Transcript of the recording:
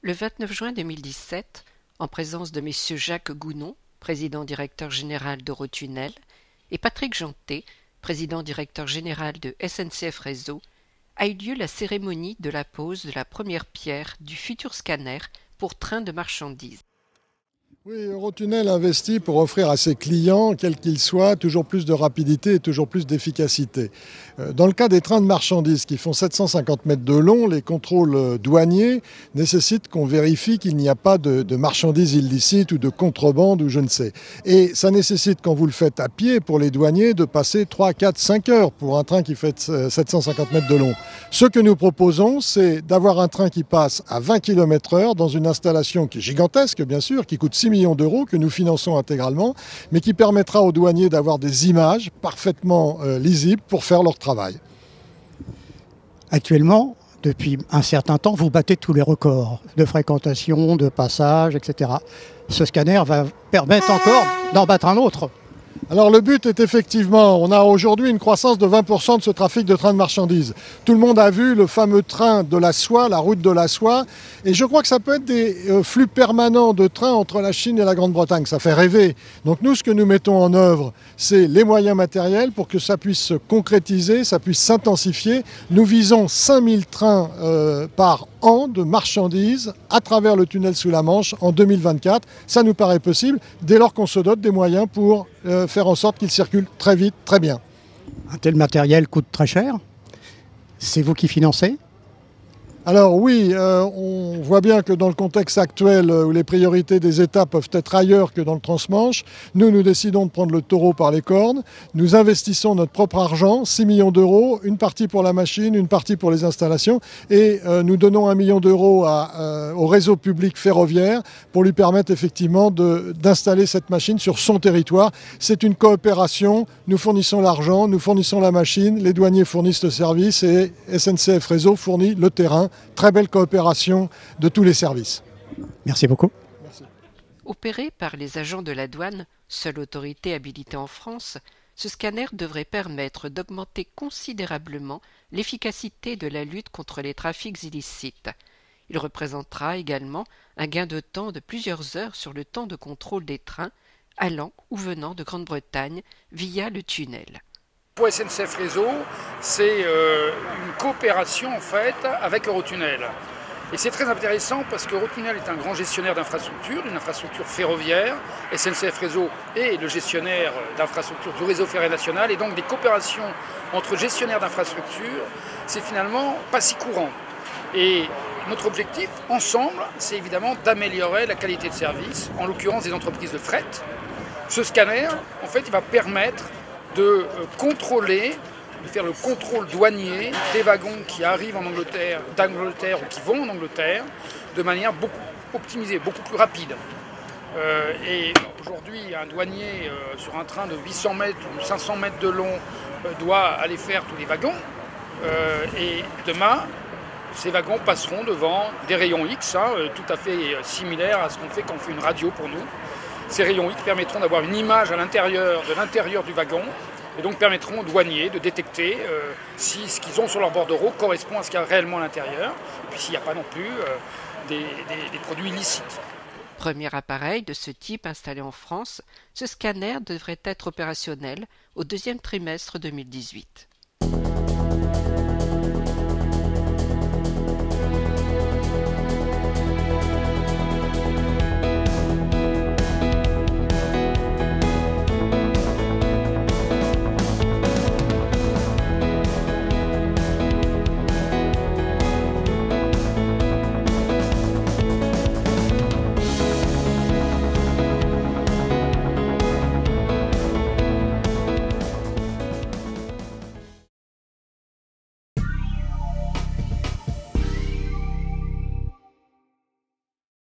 Le 29 juin 2017, en présence de messieurs Jacques Gounon, président-directeur général d'Eurotunnel, et Patrick Jeantet, président-directeur général de SNCF Réseau, a eu lieu la cérémonie de la pose de la première pierre du futur scanner pour train de marchandises. Oui, Eurotunnel investit pour offrir à ses clients, quels qu'ils soient, toujours plus de rapidité et toujours plus d'efficacité. Dans le cas des trains de marchandises qui font 750 mètres de long, les contrôles douaniers nécessitent qu'on vérifie qu'il n'y a pas de marchandises illicites ou de contrebande ou je ne sais. Et ça nécessite, quand vous le faites à pied pour les douaniers, de passer 3, 4, 5 heures pour un train qui fait 750 mètres de long. Ce que nous proposons, c'est d'avoir un train qui passe à 20 km/h dans une installation qui est gigantesque, bien sûr, qui coûte 6 millions d'euros, que nous finançons intégralement, mais qui permettra aux douaniers d'avoir des images parfaitement lisibles pour faire leur travail. Actuellement, depuis un certain temps, vous battez tous les records de fréquentation, de passage, etc. Ce scanner va permettre encore d'en battre un autre. Alors le but est effectivement, on a aujourd'hui une croissance de 20% de ce trafic de trains de marchandises. Tout le monde a vu le fameux train de la soie, la route de la soie, et je crois que ça peut être des flux permanents de trains entre la Chine et la Grande-Bretagne. Ça fait rêver. Donc nous, ce que nous mettons en œuvre, c'est les moyens matériels pour que ça puisse se concrétiser, ça puisse s'intensifier. Nous visons 5000 trains par an de marchandises à travers le tunnel sous la Manche en 2024. Ça nous paraît possible dès lors qu'on se dote des moyens pour faire en sorte qu'il circule très vite, très bien. Un tel matériel coûte très cher. C'est vous qui financez ? Alors oui, on voit bien que dans le contexte actuel où les priorités des États peuvent être ailleurs que dans le transmanche, nous décidons de prendre le taureau par les cornes. Nous investissons notre propre argent, 6 millions d'euros, une partie pour la machine, une partie pour les installations, et nous donnons 1 million d'euros au réseau public ferroviaire pour lui permettre effectivement d'installer cette machine sur son territoire. C'est une coopération, nous fournissons l'argent, nous fournissons la machine, les douaniers fournissent le service et SNCF Réseau fournit le terrain. Très belle coopération de tous les services. Merci beaucoup. Merci. Opéré par les agents de la douane, seule autorité habilitée en France, ce scanner devrait permettre d'augmenter considérablement l'efficacité de la lutte contre les trafics illicites. Il représentera également un gain de temps de plusieurs heures sur le temps de contrôle des trains allant ou venant de Grande-Bretagne via le tunnel. Pour SNCF Réseau, c'est une coopération en fait avec Eurotunnel. Et c'est très intéressant parce qu'Eurotunnel est un grand gestionnaire d'infrastructures, une infrastructure ferroviaire. SNCF Réseau est le gestionnaire d'infrastructures du réseau ferré national. Et donc des coopérations entre gestionnaires d'infrastructures, c'est finalement pas si courant. Et notre objectif, ensemble, c'est évidemment d'améliorer la qualité de service, en l'occurrence des entreprises de fret. Ce scanner, en fait, il va permettre de contrôler, de faire le contrôle douanier des wagons qui arrivent en Angleterre, d'Angleterre ou qui vont en Angleterre, de manière beaucoup optimisée, beaucoup plus rapide. Et aujourd'hui, un douanier sur un train de 800 mètres ou 500 mètres de long doit aller faire tous les wagons. Et demain, ces wagons passeront devant des rayons X, tout à fait similaires à ce qu'on fait quand on fait une radio pour nous. Ces rayons X permettront d'avoir une image à l'intérieur du wagon et donc permettront aux douaniers de détecter si ce qu'ils ont sur leur bordereau correspond à ce qu'il y a réellement à l'intérieur et puis s'il n'y a pas non plus des produits illicites. Premier appareil de ce type installé en France, ce scanner devrait être opérationnel au deuxième trimestre 2018.